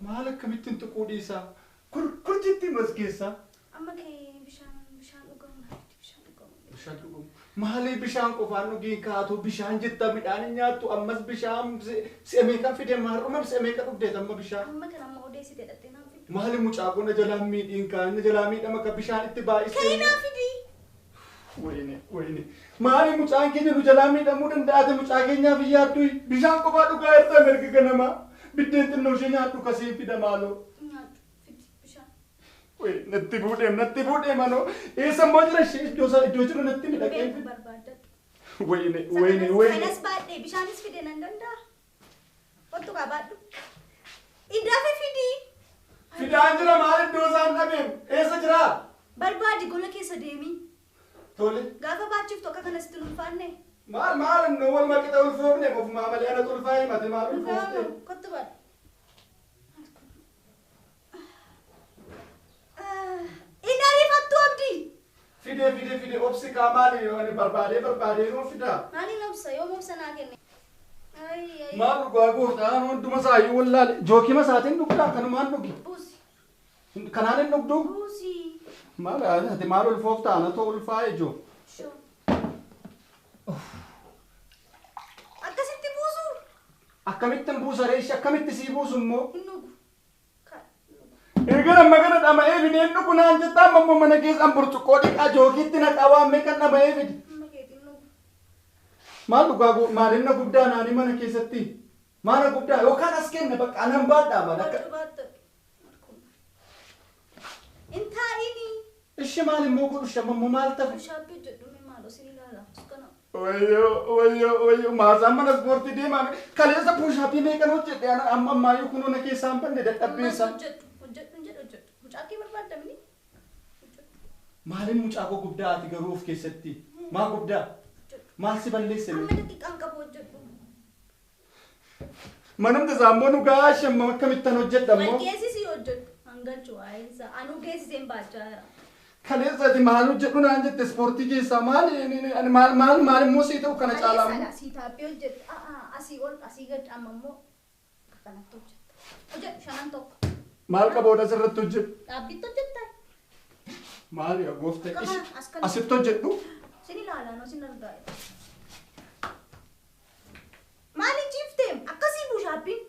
مالك كميت انت قوديسا كل جتي مسكيسا أما كي بشان أقوم بشان أقوم مالي بشان كوفانو جين كاتو بشان جتا ميدان نياتو أمس بشان سأميكا في دم هارو سأميكا أبديت أما بشان أما كنا ما أوديسي تدتنا في مالي مچاقو نجلام ميد إنكا نجلام ميد أما كبشان اتباعي كينا في دي ويني مالي مچاقو كي نجلام ميد أمودن داده مچاقو نيا في ياتوي بشان كوفانو غايرتا مرق كنما بدين تنوشي نياتو كسين في دمالو وين نتي بودي مانو إيه سموجنا شيء جوجرو نتي مدكين وين خلاص بعد بشانس في دينا ندا وانتو كابادو إذا في دانجرا مال دوزان نبيم إيه سجرا بربادي قولنا كيس ديمي تولي غافا باتشوف توكا كنا ستلون فاني مال نوال ما كده الفوبني مف ما مالي أنا تلفاي ما تمار الفوبني كنت بعد فيدي أوبسي كامالي يعني بربادي رو فيدا ماني نبصة يوم نبصة ناكني أي ما بقول تانو أنتم مساي ولا جوكي مساتين نقدا كانوا ما نقدي بوسي كنانين نقدو بوسي ما لا هذا مالو الفوق تانا تو الفاي جو شو أكاسيت بوسو أكملت بوسا ريش أكملت سيبوس مو إنو إرجع لما كانت أما إيه بدي إنه كنا عند تام مم من كيس أم برتقالي أجوكي تنا كوام مكان أما إيه بدي ما لقاقو ما لنا قبضة ناني من كيستي ما أنا قبضة لو كان أسكن نبك أنا مبادة ما نك أنت إني إيش مال موكل إيش مال تف شابي جدو مالو سيني لا سكنا ويو ما زمان سبورتي دي ما كلي إذا بوش هابي ميكان هو جد أنا أم ما يكونوا نكيسام بندي ده تبيسام مجاكي برباد دمني مالين مجاكو قبضة أتي قروف كيستي ما قبضة ما سيبان ليس أما دقيق أنك بوجد منم تزامنو غاش ما كميتانو جد ما كيسي سيوجد أنغل شوائز أنو كيسي سيم باجارا كليزة دي مالو جدو نانجت سبورتي كي سامان يعني مال موسي تو كنا چالا كليزة سيتا بيوجد أسي قد أمامو كنا توجد وجد شانان توك مال كبودا سرت توجد أبي توجد تاي مال يا غوفته كمان أسكن أسيب توجد دو سيني لا نو سيني لا مالي جيفتم أكاسي بوشابين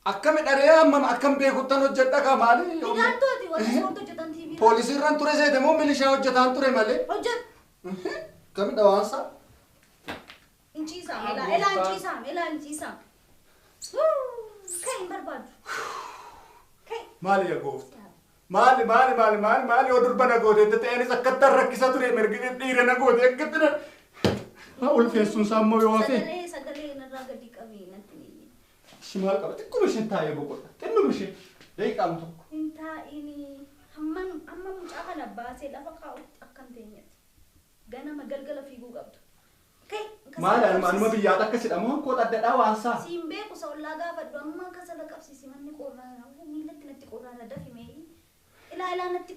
أكمل أريا أمم أكمل بيكوتانو جدا كمالي إذا توتي ولا سبورتو جدان تي في بوليسي ران توري زي دمو ميليشيا وجدان توري مالي وجد كم دوانسا إنشي سام إلا إنشي سام كاين برباد كاين مالي يا غوفته مالي ودر بنا غودي تتاني سكتر ركيسا توري مرغي ديرنا غودي اكتنا أقول فيسون سامو يوافي سدلي نراغ دي كابي نتني شمال كابتن كل شيء تايه بقول تنو مشي ليك أم تك انت إني أما مش أنا باسي لا فقا أكن تينيت جانا مجلجل في جوجل كي ما ما بيجاتك كسر أمون كود أدنى وانسا سيمبي كسول لاغا فدو أما كسر لك أبسي سيماني قرنا ميلت نتي قرنا دافي مي إلا نتي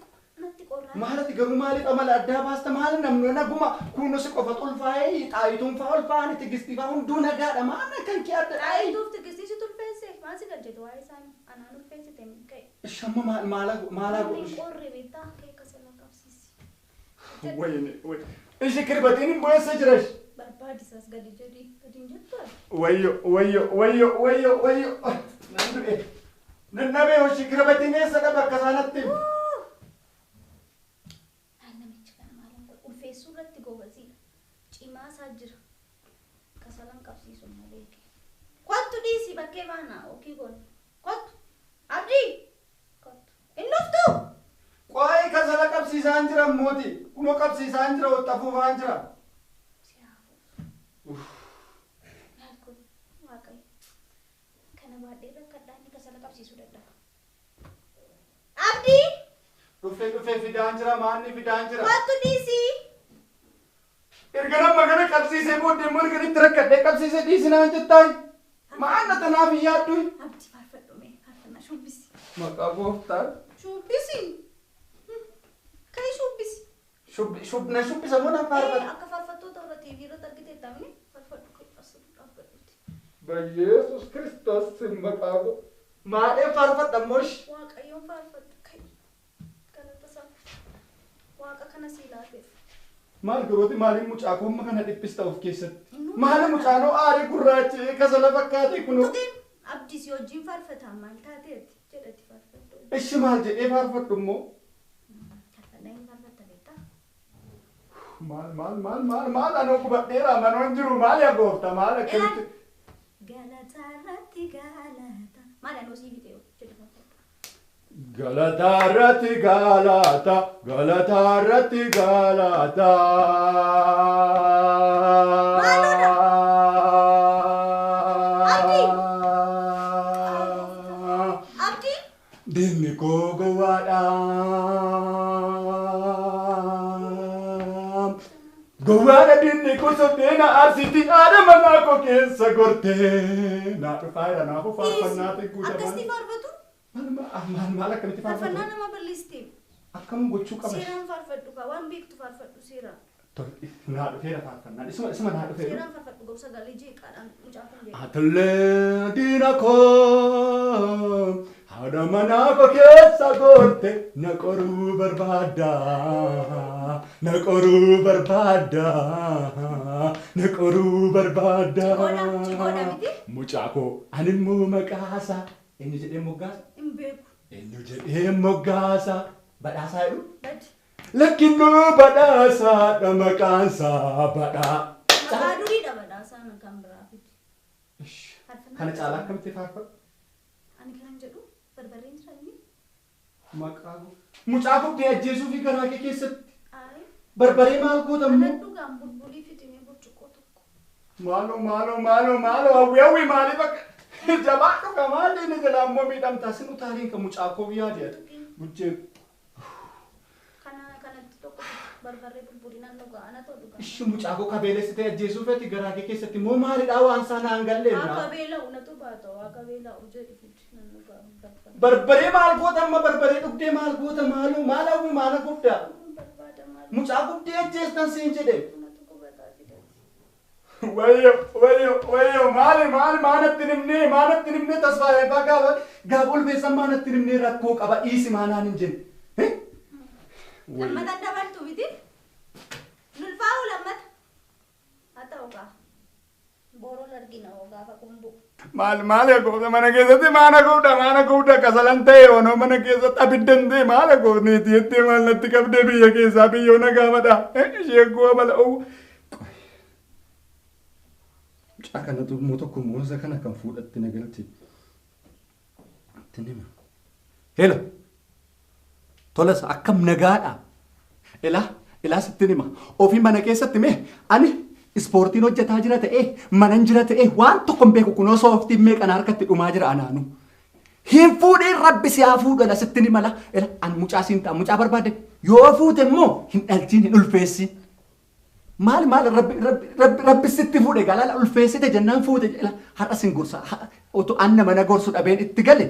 قرنا ما هذا تجرو مالك أمال أدنى باست مال نمنا جوما كونو سكوفة الفاي تايتون فاول فاني تجستي فاهم دون هذا ما أنا كان كي أدنى أي دوف تجستي شو تلفيسه ما سيقدر جدواري سان أنا نلفيسه تيم كي الشمة مالا قرر بيتا كي كسر لك أبسي وين إيش كربتيني بوي سجرش بربادي ساس قدي جدي جدا ويو نندو إيه ننبي وش كربتيني سكبا كسانتي أنا متشكنا مالهم وفي سورة تجوزي إما ساجر كسلام كابسي سمالك قط ديسي بكيفانا أوكي قول قط أبدي قط النفتو قاي كسلا كابسي سانجرا موتي كنو كابسي سانجرا وتفو فانجرا نالكو واقعي كان بعد ده كداني كسلا كابسي سودة أبدي رفي في دانجرا ماني في دانجرا قط ديسي إرجعنا مغنا كابسي سيبو دمر كني ترك كده كابسي سدي سنان جتاي ما أنا تنافي يا توي أبدي فارفة دومي فارفة شو بيسي ما كابو تار شو بيسي كاي شو بيسي شوب بيسمونا فارفة أكا فارفتو تورا تيفي رو تركي تامني فارفتو كي أصلا فارفتو بيسوس كريستوس سمبا كابو Maaliif faarfadha mosh? Waaqayyoon faarfadhu kai. Galata isaa. Waaqa kana sii laafeef. Maal gooti maaliif mucaa koomma kana dhiphista of keessatti? Maali mucaanoo aarii gurraachi kasala fakkaate kunoo? Abdii si wajjin faarfataa maal taateeti jedhati faarfadhu. Ishi maal jedhee faarfadhu immoo? Faarfadhaan faarfatta beektaa? Maal anoo qubadheera manoon jiru maal yaa goofta maal akkamitti? Galataarratti galata. Maal anoo sii bitee jedhu faarfadhu. Galataarratti galata, galataarratti galata. Dinni koo gowwaadha. Gowwaadha dinni koo sobdeena arsiti haadha manaa koo keessa gortee. Naa dhufaadha naafuu faarfannaatti guutaman. Akkasitti faarfatu? Maal akkamitti faarfatu? Faarfannaa nama balleessitee. Akkam gochuu qaba? Seeraan faarfadhu kaa waan beektu faarfadhu seeraan. Naa dhufeera faarfannaan. Isuma naa dhufeera. Seeraan faarfadhu gosa galee jeeqaadhaan mucaa kun jeeqa. Atullee diina koo haadha manaa koo keessa gorte na qoruu barbaadda. Na qoruu barbaadda. Na qoruu barbaadda. Cikoodha miti? Mucaa koo ani immoo maqaasa. Eenyu jedhee moggaasa? Hin beeku. Eenyu jedhee moggaasa? Badhaasaa jedhu? Badi. Lakkinnuu badhaasaadha maqaansaa badhaa. Maqaa duriidha badhaasaa kan biraa fiti. Kana caalaa akkamitti faarfadhu? Ani kan jedhu barbarreen jira inni. Maqaa mucaa gubdee ajjeesuu fi garaa kee keessatti Ayi. barbaree maal gootamu? Ana dhugaan bulbulii fitimee burcuqqoo tokko. Maaloo hawwi maaliif akka jabaa dhuga maali inni jala ammoo miidhamtaa sin utaaliin kan mucaa koo biyyaa jedha. Bujjee. Kanatti tokko barbarree bulbulii nan dhugaa ana ta'u dhugaa. Ishi mucaa koo kabeelessitee ajjeesuu feeti garaa kee keessatti moo maalidhaa waan isaa naan galleedha? Akka beela'u natu baata akka beela'u jedhi fiti nan dhugaa. Barbaree maal goota amma barbaree dhugdee maal goota maaloo maal hawwi maala guddaa? Mucaa gubdee ajjeestan siin jedhe. Wayyo maali maanatti nimnee tasfaayeffaa gaafa ulfeessan maanatti nimnee rakkoo qaba dhiisi maanaan hin jenne. Lammata dabaltu miti? Nulfaa'u lammata? Haa ta'u kaa. Booroon argina hoo gaafa kumbu. Maal goota mana keessatti maana guddaa kasalan ta'e onoo mana keessatti abiddan ta'e maala gootneeti jettee maal natti qabdee biyya keessaa biyyoo nagaamadha. Ishee guba bala'uu. Mucaa kanatu immoo tokko moosa kana kan fuudhatti nagalti. Tinima. Helo. Tolas akkam nagaadha. Ilaa sitti nima. Ofii mana keessatti mee ani ispoortiin hojjetaa jira ta'ee manan jira ta'ee waan tokko hin beeku kunoo sooftiin meeqan harkatti dhumaa jira anaanu. Hin fuudhee rabbi si haa fuudhala sitti nima la. Ani mucaa siin ta'a mucaa barbaade yoo fuute immoo hin dhalchiin hin ulfeessin. Maal rabbi sitti fuudhe galala ulfeessite jennaan fuute jedha har'a sin gorsa otoo anna mana gorsu dhabeen itti gale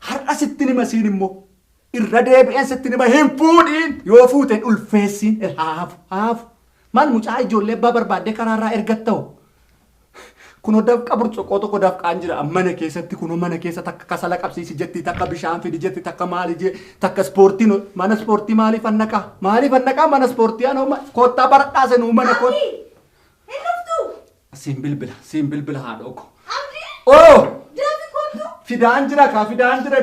har'a sitti nima siin immoo irra deebi'een sitti nima hin fuudhiin yoo fuuteen ulfeessiin haafu maal mucaa ijoollee abbaa barbaaddee karaarraa ergatta'u kunoo dafqa burcuqqoo tokko dafqaan jira mana keessatti kunoo mana keessa takka kasala qabsiisi jetti takka bishaan fidi jetti takka maali je takka ispoortiin mana ispoortii maaliif annaqaa mana ispoortii anoo koottaa baradhaase nuu mana koot. Hin dhuftu. Siin bilbila haadha oko. Abdii. Oo. Daafi kootu. Fidaan jira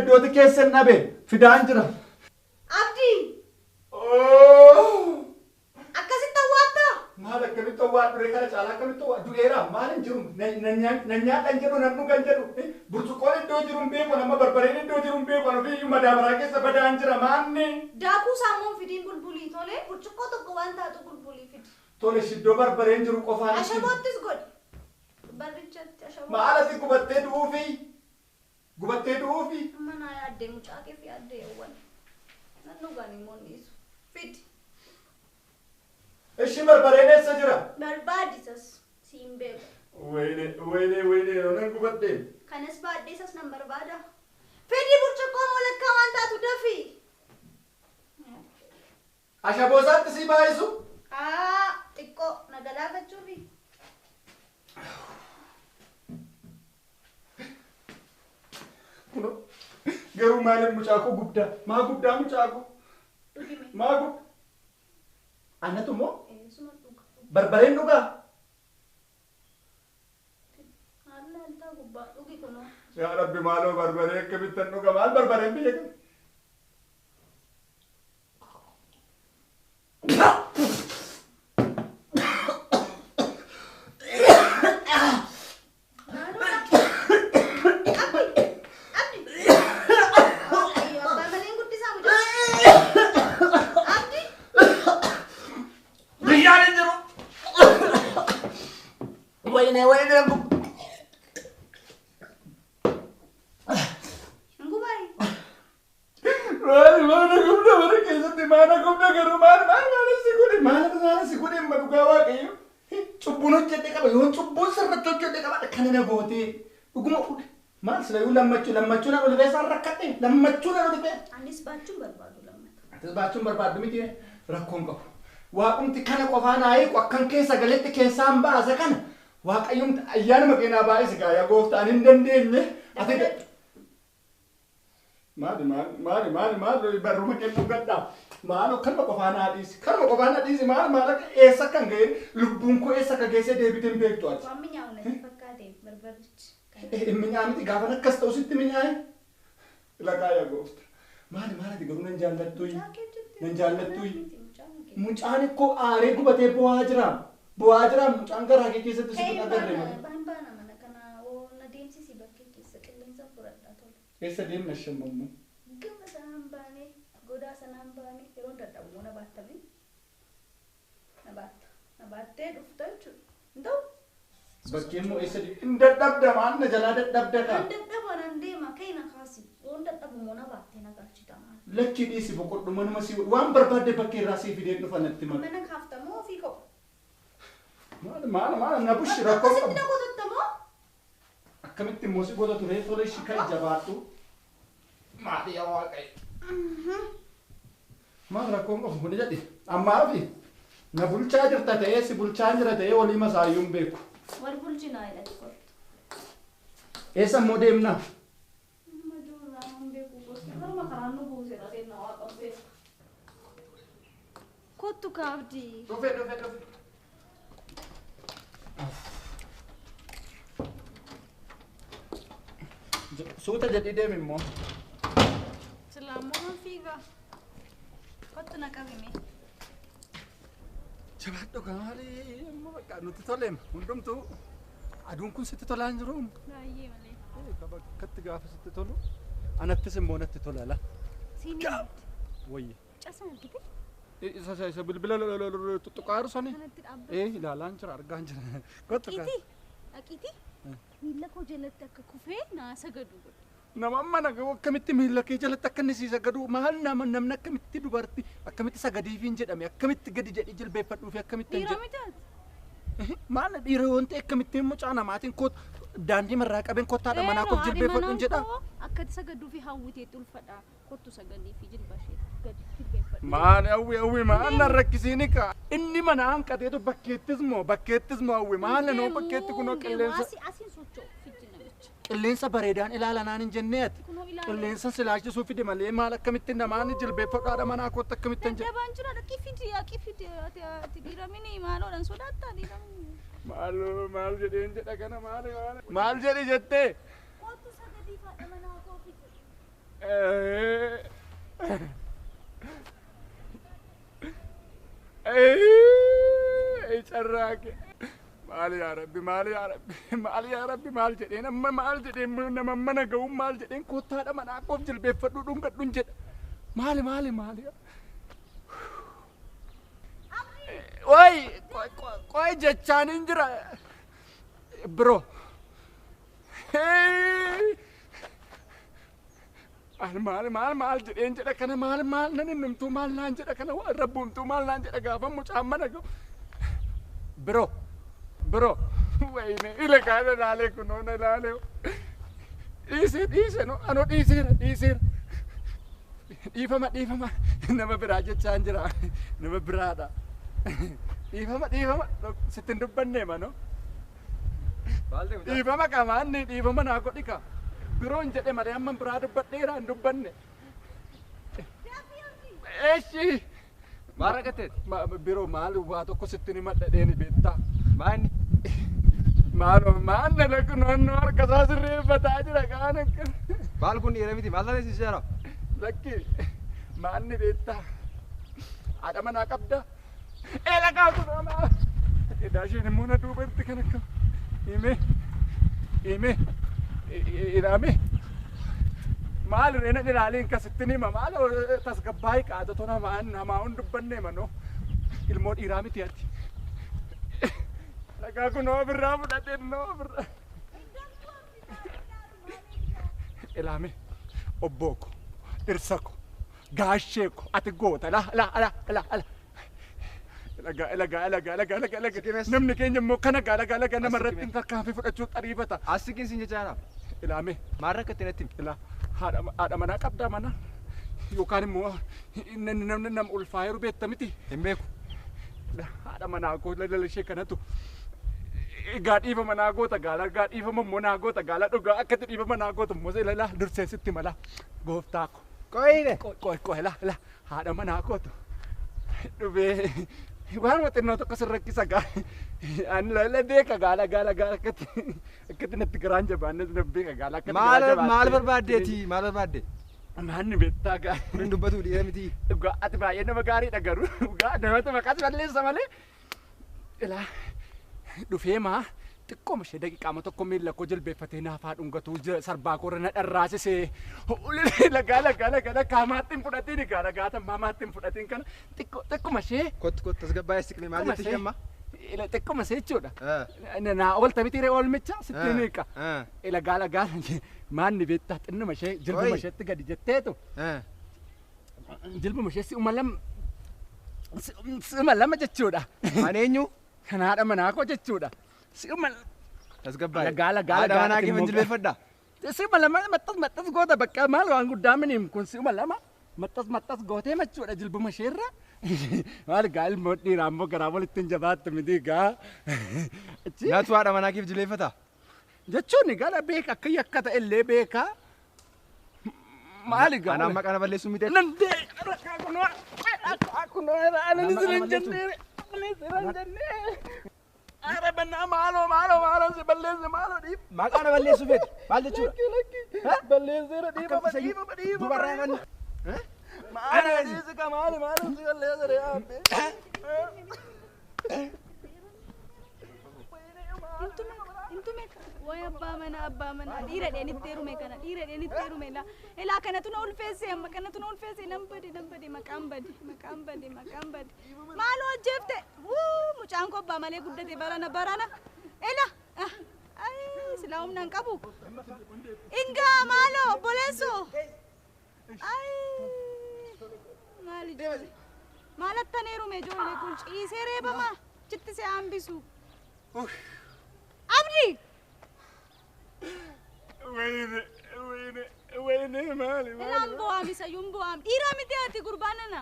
iddooti keessa hin dhabe fidaan jira. Abdii. Oo. Akkasitti hawwaattaa? Maal akkamitti hawwaadhu ree kana caalaa akkamitti hawwaadhu du'eera maal hin jiru na nyaadhan jedhu nan dhugan jedhu burcuqqoon iddoo jiru hin beeku nama barbareen iddoo jiru hin beeku ofiiyyuu madaabaraa keessa badaan jira maanni. Daakuu saammoon fidiin bulbulii tole burcuqqoo tokko waan taatu bulbulii fidi. Tole iddoo barbareen jiru qofaan. Ashaboottis godhi. Barrichatti ashaboo. Maal ati gubattee du'uufi? Amma naa yaaddee mucaa kee fi yaaddee yawwan. Nan dhugaan immoo niisu. Fidi. Ishi barbareen eessa jira? Barbaadisas siin beeku. Wayne nan gubadhee. Kanas baaddeessas nan barbaada. Fidi burcuqqoo walakkaa waan taatu dafi. Ashaboosaatti si baayisu? Xiqqoo na galaafachuufi. Kuno garuu maaliif mucaakoo guddaa maa guddaa mucaakoo Dhugime. maa guddaa annatu moo Suma dhuga. barbareen dhugaa Haala altaa gubbaa dhugi kunoo. yaa rabbi maaloo barbaree akkamittan dhuga maal barbareen biyya kana lammachuu na dhulbee isaan rakkate lammachuu na dhulbee Anis baachuun barbaadu lammata. atis baachuun barbaaddu miti rakkoon qabu waaqumti kana qofaan haayiqu akkan keessa galetti keessaan baasa kana waaqayyumti ayyaanuma keenyaa baay'isi gaaya gooftaan hin dandeenye ati maali barruma kennu gaddaa maalo kanuma qofaan haadhiisi maal eessa kan ga'e lubbuun koo eessa akka geessee deebiteen beektu ati Waan minyaa'u natti fakkaate barbarichi. minyaa miti gaafa akkas ta'u sitti minyaa'e laqaaya goofta maali garuu nan jaallattu mucaan ikkoo aaree gubatee bu'aa jira mucaan garaa kee keessatti sitti agarre Baana mana kana na deemsisi bakkee keessa qilleensa fudhadhaa tola. eessa deemna shammammu Gama sanaan baanee godaa sanaan baanee yeroo dadhabuu na baattame. Na baattee dhufta jechuudha. Hin ta'u? bakkeen moo eessa deemna hin dadhabda maan na jalaa dadhabda kaa Nan dadhaba nan deema ka'e na kaasi. Yoon dadhabu moo na baattee na galchita maal? lakkii dhiisi boqodhu manuma si waan barbaadde bakkee irraa sii fidee dhufa natti mala Mana kaaftamoo ofii ka'u? maal na bushi rakkoo Akkasitti na qabu qotattamoo? akkamitti immoo si godhatu ree tola ishii kan jabaadhu maali yaa waaqayyo maal rakkoon qabu kun jedhi ammaa fi na bulchaa jirta ta'ee si bulchaa jira ta'ee walii masaayyuun beeku Wal bulchinaa jedhati kottu. eessa immoo deemnaa Amma joorraa hin beeku gosti. Garuma karaan nu buuseera seenaa waa qabbeessa. Kottu kaabdii. dhufe suuta jedhii deemi immoo Silaamoo fiigaa. Kottu na qabime. jabaadhu maali immoo bakka nuti toleema hundumtuu aduun kun sitti tolaan hin jiru Baay'ee malee. bakkatti gaafa sitti tolu anattis immoo natti tola la Siinii wayye casa argite? isa bilbila tuttuqaaru sani Kanatti dhaabbata. ilaalaan jira argaan jira kottu kaa Dhaqiitii? Miila koo jalatti akka kufee naa sagadu godhe. nama amma akkamitti miila kee jalatti akka inni sii sagadu maal namni akkamitti dubartii akkamitti sagadiifiin jedhame akkamitti gadi jedhii jilbeeffadhuu fi akkamitti hin Dhiira jedhu mitaati? maal dhiira waan ta'e akkamitti mucaa namaatiin daandii marraa qabeen kottaadha manaa koof jilbeeffadhuun jedha Akka sagaduu fi hawwiteetti ulfadha. Kottu sagadii fi jilba ishee gadi jilbeeffadhu. maal hawwi maal na rakkisiini kaa inni mana hanqateetu bakkeettis moo hawwi maal noo bakkeetti kunoo qilleensa Asiin socho'u fijji namicha. qilleensa bareedaan ilaalanaan hin jennee ati Kunoo ilaala. qilleensa silaachisuu fide malee maal akkamitti namaan jilbeeffadhaadha manaa kootti akkamitti hin jedhu Daddabaan jira dhaqii fidi ati dhiiramini maaloodhaan sodaattaa dhiiramini. maal jedheen jedha kana maal jedhi jettee Kottu sagadii faadha manaa koo fidi. carraaqe maal yaa rabbi maal jedheen amma maal jedheen nama mana ga'uun maal jedheen kottaadha manaa koof jilbeeffadhu dhungadhun jedha maali Oi, qoy jechaan hin jira bro maal jedheen jedha kana maal nan innumtuu maal naan jedha kana rabbuumtuu maal naan jedha gaafa mucaan mana ga'u bro wayne ila kaana ilaalee kunoo na ilaalee dhiise no anoo dhiiseera dhiifama nama biraa jechaan jira nama biraadha dhiifama sittin dubbanneema no dhiifama qamaanni dhiifama naa godhika biroon jedhe malee amma biraa dubbadheera hin dubbanne. Eeshi. Maal rakkateeti? Biroo maal waa tokko sitti ni madhadheeni beektaa. Maanni? Maanna lakku noonnoo harkasaa sirreeffataa jira kaan akka. Maal kun dhiira miti maal taatee si jara? Lakki maanni beektaa. Haadha manaa qabda. Lagaa kun amaa. Daasheen immoo na duuba irti kan akka. Hime. Ilaame. Maal reena ilaaliin kasitti nima maal tasgabbaa'ii qaadatu namaa hun dubbanne manoo ilmoo dhiiraa miti ati. Lagaa kun ofirraa fudhate ofirraa. Ilaame obbooko dhirsako gaasheeko ati goota la. Laga namni keenya immoo kana laga namarratti tarkaanfii fudhachuu xariifata. Asikin sin jechaadha. Ilaame Maal rakkatte natti? ila haadha manaa qabdaa mana yookaan immoo namni nama ulfaayeru beekta miti. Hin beeku. Haadha manaa koo ishee kanatu egaa dhiifa manaa goota gaala egaa dhiifa mommonaa goota gaala dhugaa akkatti dhiifa manaa goota immoo ilaa durseessitti mala gooftaa ko. Qoyine. Qoy la haadha manaa kootu dhufee waan xinnoo tokko sirrakkisa gaa ani lala beeka gaala akkatti natti garaan jabaannes na beeka gaala akkatti garaan jabaannes. Maal barbaaddeeti? Maal barbaadde? Maanni beektaa gaa. Kun dubbatu dhiira miti. Dhugaa ati baay'ee nama gaariidha garuu dhugaa namatti maqaas balleessa malee. Ilaa dhufee maa xiqqooma ishee daqiiqaama tokko miila koo jilbeeffatee naafaa dhungatuu sarbaa koorra na dharraasisee lagaa kaamaatti hin fudhatiin gaata maamaatti hin fudhatiin kana xiqqooma ishee. Kottu tasgabbaa'ee siqne maal jetti ishee amma? Xiqqooma ishee jechuudha. Naa oolta miti oolmicha sitti miiqa. Lagaa maanni beektaa xinnuma ishee jilbuma isheetti gadi jetteetu. Jilbuma ishee si'uma lama jechuudha. Ani eenyu? Kan haadha manaa koo jechuudha. Si'uma Tasgabbaa'ee. lagaa Haadha manaa kee jilbeeffadha. si'uma lama maxxas goota bakka maal waan guddaa miniim kun si'uma lama maxxas gootee jechuudha jilbuma isheerra. Maal gaa ilmoo dhiiraa immoo garaa walitti hin jabaattu miti gaa. Nyaatu haadha manaa keef jilbeeffata? Jechuun gara beeka akka yakka ta'e illee beeka. Maali gaa? Anaan maqaa na balleessuu miti. Nandee kunoo ani siran jennee. Ara banaa maaloo si balleesse maaloo dhiib. Maqaa na balleessuu feeti? Maal jechuudha? Balleesseera dhiibama. Dubarraa manni. Maali si ka maaloo si balleesseera yaabbe. Intume way abbaa mana dhiira dheenitti heerume kana dhiira dheenitti heerume ilaa kanatu na ulfeesse amma kanatu na ulfeesse nan bade maqaan bade maaloo ajjeefte mucaan koo abbaa malee guddate barana ila silaa humnaan qabu ingaa maaloo obboleesso maali ijoollee maalattan heerume ijoollee kun ciisee reebama chitti see hambisu abdi. Wayne maali. Elaan bu'aam isa yuun bu'aam dhiira miti ati gurbaanana.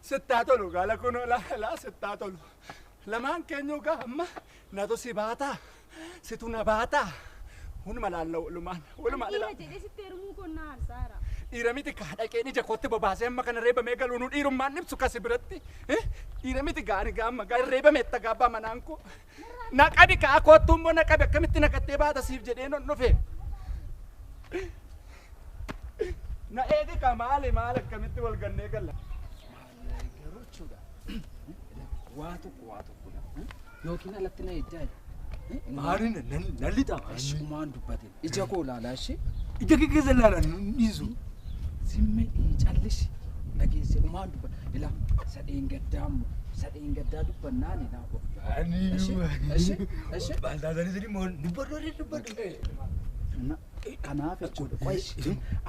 Sittaa tolu gaala kun laa sittaa tolu. Lamaan keenyu gaa amma natu si baataa situ na baataa. Hunuma laalla walumaan. Dhiira jedhee sitti heerumuu kun na harsaara. Dhiira miti gaa dhaqeen ija kootti bobaasee amma kana reebamee galuu nu dhiirummaan ibsu kasi biratti. Dhiira miti gaani gaa amma gaa reebamee itti gaabbaa manaan koo. Naqabi kaa kootu immoo naqabi akkamitti naqattee baata siif jedhee non dhufe. Na eegi kaa maali akkamitti wal gannee galla. Garuu jechuudha. Waa tokko yookiin alatti na ejjaa. Maaliin nan lixa. Shumaan dubbate ija koo ilaalaa ishee. Ija kee keessa ilaalan dhiisu. Simme callishi dhageesse umaan dubbate. Ilaa sadeen gaddaa dubbannaan ilaa koo. Ishee. Baaltaasanii sadi moo dubbadhu. Kanaaf jechuudha. Qoy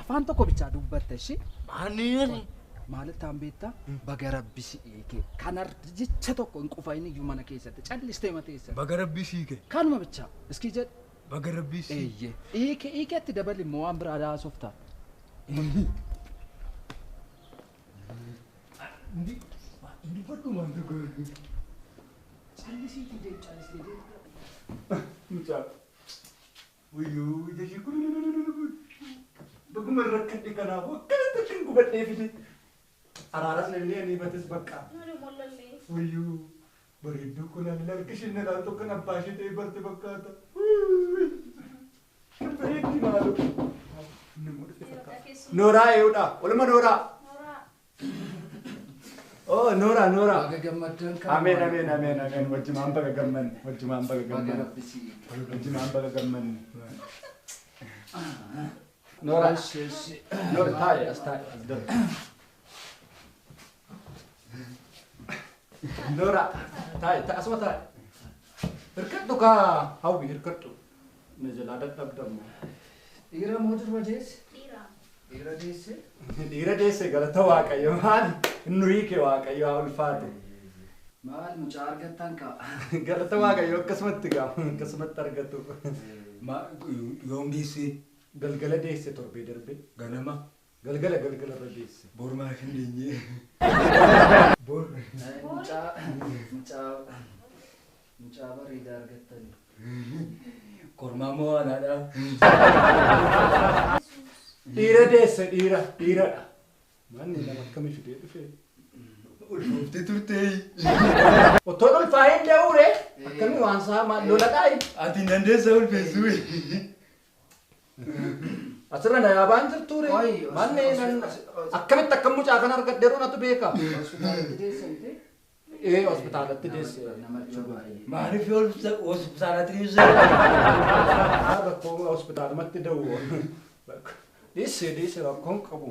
afaan tokko bichaa dubbatte ishee. Maaliin. Maalattaan beektaa baga rabbisi eekee kanar jecha tokko hin qufayin iyyuu mana keessatti callistee mateessa. Baga rabbisii kee. Kanuma bichaa iski jedh. Baga rabbisii. Eeyyee eekeetti dabali immoo waan biraa daasoftaa. Ndi fadhu waan tokko. Callisiitii. Mucaa. Wuyyuu ija ishee kun Dhuguma rakkadhe kanaaf akkanatti kan gubadhee fide. Araaras namni ani batis bakka. Nuri mollallee. Wayyuu bareedduu kun ani harkishin na laal tokko abbaa ishee ta'e barte fakkaata. Bareeddi maaloo. Nooraa eeyyuudha. Olma Nooraa. Oh, Nora. Baga gammaddan kan. Amin. Wajjumaan baga gammanne. Wajjumaan baga gammanne. Nora. Nora taa'e as dura. Nora taa'e asuma taa'e. Hirkadhu kaa hawwi hirkadhu. Na jalaa dadhabdamu. Dhiira moo durba deesse? Dhiira. Dhiira deesse? Dhiira deesse galata Waaqayyo maali? Nuyi kee Waaqayyo haa ulfaatu. Maal mucaa argattan kaa? Galata Waaqayyo akkasumatti argatu. Yoom deesse? Galgala deesse torbee darbe. Ganama? Galgala irra deesse. Bor maa hin deenye? Bor. Mucaa bareedaa argattan. Kormaa moo haadhaadha? Dhiira deesse dhiiradha. Manni nama akkamii fidee dhufe? Ulfooftee turtee. Otoo ulfaa'ee dee'uure akkamii waan isaa loladhaayi. Ati hin dandeessa ulfeessuu. Asirra na yaabaan jirtuure. Manni akkamitti akkam mucaa kana argadheeru natu beeka. Hospitaalatti deesse. Maaliif hospitaalatti deesse? Rakkoo hospitaalumatti da'u. Deesse rakkoon qabu.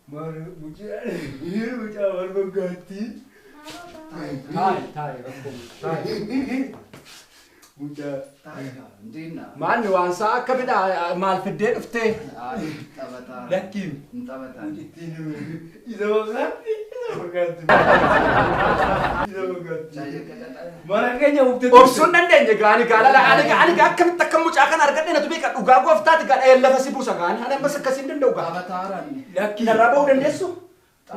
Mucaa wal fakkaatti. Taa'e rakkoon. Mucaa. Maanni waan isaa akka bidhaa maal fiddee dhuftee? Taphataa. Lakkiin. Taphataa. Isa fakkaatti. Mana keenya uffate. Obsuun dandeenye gaani gaalala ani akkamitti akka mucaa kana argadhe natu beeka dhugaa gooftaati gaadha lafa si buusa gaani ani ammas akkasiin danda'u gaa. Taphataaran. Narraa ba'uu dandeessu?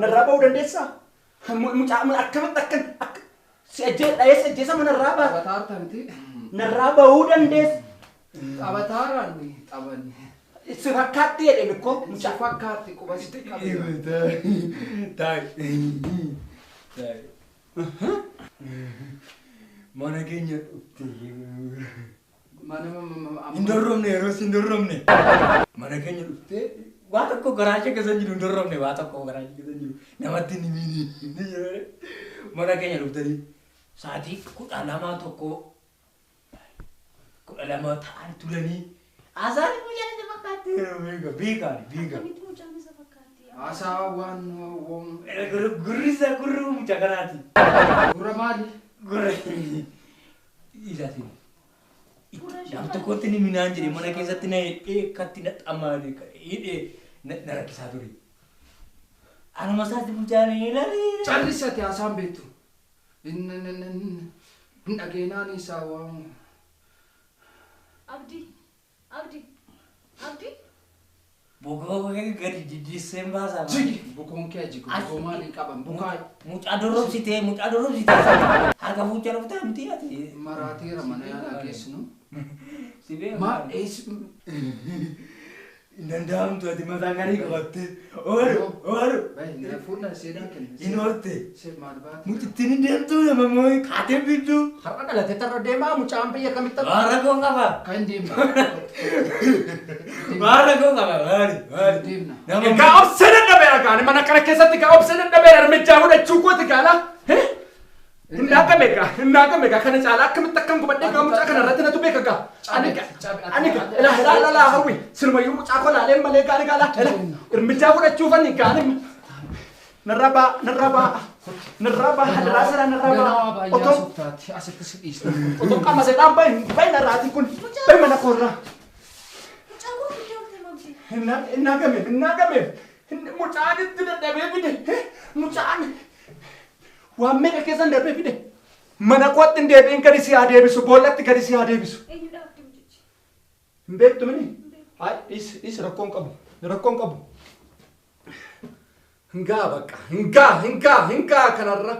Narraa ba'uu dandeessaa? Mucaa akkamitti akka si ajjeesa narraa ba'a. Taphataartanti. Narraa ba'uu dandeessu? Taphataaran taphani. Si fakkaatti jedhame ko Mucaa fakkaatti qubasitti qabee. Mana keenya dhufte. Hin dorromne yeroo si hin dorromne. Mana keenya dhufte waa tokko garaacha keessa jiru hin dorromne waa tokko garaacha keessa jiru namatti hin himini. Mana keenya dhuftanii sa'aatii 12 ta'an turanii asaan mucaan isa fakkaatti. Beekaani. Akkamitti mucaan isa fakkaatti? Asaa waan gurrisa gurruu mucaa kanaati. Gurra maali? Gurra isaatiin. Nama tokkotti ni minaan jedhe mana keessatti na hidhee katti na xammaale hidhee na rakkisaa ture. Anuma isaatti mucaan ilaalee. Callisatti asaan beektu. Hin dhageenaan isaa waan. Abdi. Bokoo gadi diddiisee baasaa. Jigi. Bokoon kee jigu. Bokoo maaliin qaban? Bokaa. Mucaa dorrobsitee. Harka fuucha dhuftaa miti ati. Maraateera mana yaalaa geessinu. Si beeku. Maa eessi. Hin danda'amtu ati mataa gaarii qabattee. Ooru. Fuudhan seedaa kenna. Hin oolte. Mucittiin hin deemtuu nama moo kaatee bidduu. Har'a dhalatee tarra deemaa mucaan biyya kamitti? Waarra koon qaba. Kan deemna. Waarra koon qaba. Waari. Deemna. Egaa obsee dadhabeera gaani mana kana keessatti egaa obsee dadhabeera hirmichaa fudhachuu kooti gaala. Hindaaqame egaa kana caalaa akkamitti akkam gubadhee egaa mucaa kana irratti natu beeka egaa. Ani ilaa hawwi silumayyuu mucaa kolaalee malee gaani gaala. Hirmichaa fudhachuufani gaani. Narraa baa hadaraa sira narraa baa. Otoo qama seedhaan bahi narraati kun bahi mana koorraa. Mucaan kun guddaa ofii mamti. Hinnaaqame mucaan itti dadhabee fide mucaan waan meeqa keessan darbee fide mana kootti hin deebiin gadi si haa deebisu boollatti gadi si haa deebisu. Eenyudha abdii mucichi? Hin beektu mini? Dhiisi rakkoon qabu. Hingaa kanarra.